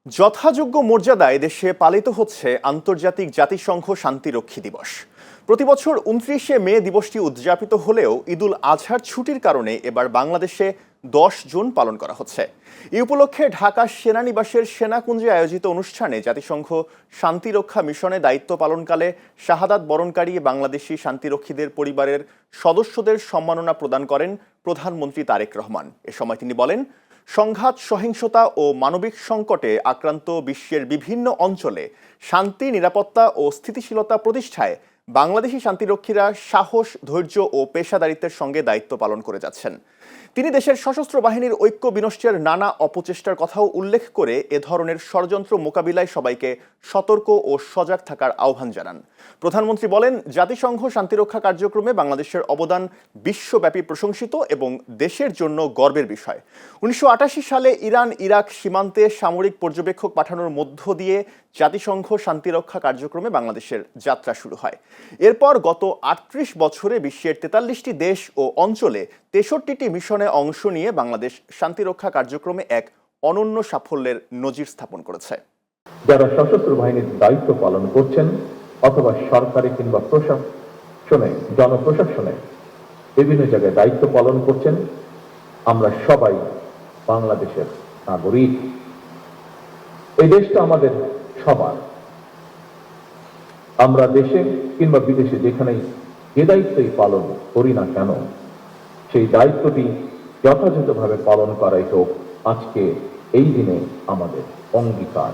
যথাযোগ্য মর্যাদায় দেশে পালিত হচ্ছে আন্তর্জাতিক জাতিসংঘ শান্তিরক্ষী দিবস। প্রতিবছর ২৯শে মে দিবসটি উদযাপিত হলেও ঈদুল আজহার ছুটির কারণে এবার বাংলাদেশে ১০ জুন পালন করা হচ্ছে। এই উপলক্ষে ঢাকা সেনানিবাসের সেনাকুঞ্জে আয়োজিত অনুষ্ঠানে জাতিসংঘ শান্তিরক্ষা মিশনে দায়িত্ব পালনকালে শাহাদাত বরণকারী বাংলাদেশি শান্তিরক্ষীদের পরিবারের সদস্যদের সম্মাননা প্রদান করেন প্রধানমন্ত্রী তারেক রহমান। এ সময় তিনি বলেন, সংঘাত, সহিংসতা ও মানবিক সংকটে আক্রান্ত বিশ্বের বিভিন্ন অঞ্চলে শান্তি, নিরাপত্তা ও স্থিতিশীলতা প্রতিষ্ঠায় বাংলাদেশি শান্তিরক্ষীরা সাহস, ধৈর্য ও পেশাদারিত্বের সঙ্গে দায়িত্ব পালন করে যাচ্ছেন। তিনি দেশের সশস্ত্র বাহিনীর ঐক্য বিনষ্টের নানা অপচেষ্টার কথাও উল্লেখ করে এ ধরনের ষড়যন্ত্র মোকাবিলায় সবাইকে সতর্ক ও সজাগ থাকার আহ্বান জানান। প্রধানমন্ত্রী বলেন, জাতিসংঘ শান্তিরক্ষা কার্যক্রমে বাংলাদেশের অবদান বিশ্বব্যাপী প্রশংসিত এবং দেশের জন্য গর্বের বিষয়। ১৯৮৮ সালে ইরান ইরাক সীমান্তে সামরিক পর্যবেক্ষক পাঠানোর মধ্য দিয়ে জাতিসংঘ শান্তিরক্ষা কার্যক্রমে বাংলাদেশের যাত্রা শুরু হয়। এরপর গত ৩৮ বছরে বিশ্বের ৪৩টি দেশ ও অঞ্চলে ৬৩টি মিশনে অংশ নিয়ে বাংলাদেশ শান্তিরক্ষা কার্যক্রমে এক অনন্য সাফল্যের নজির স্থাপন করেছে। যারা সশস্ত্র বাহিনীর দায়িত্ব পালন করছেন অথবা সরকারি কিংবা প্রশাসনে, জনপ্রশাসনে বিভিন্ন জায়গায় দায়িত্ব পালন করছেন, আমরা সবাই বাংলাদেশের নাগরিক। এই দেশটা আমাদের সবার। আমরা দেশে কিংবা বিদেশে যেখানেই যে দায়িত্বই পালন করি না কেন, সেই দায়িত্বটি যথাযথভাবে পালন করাই হোক আজকে এই দিনে আমাদের অঙ্গীকার।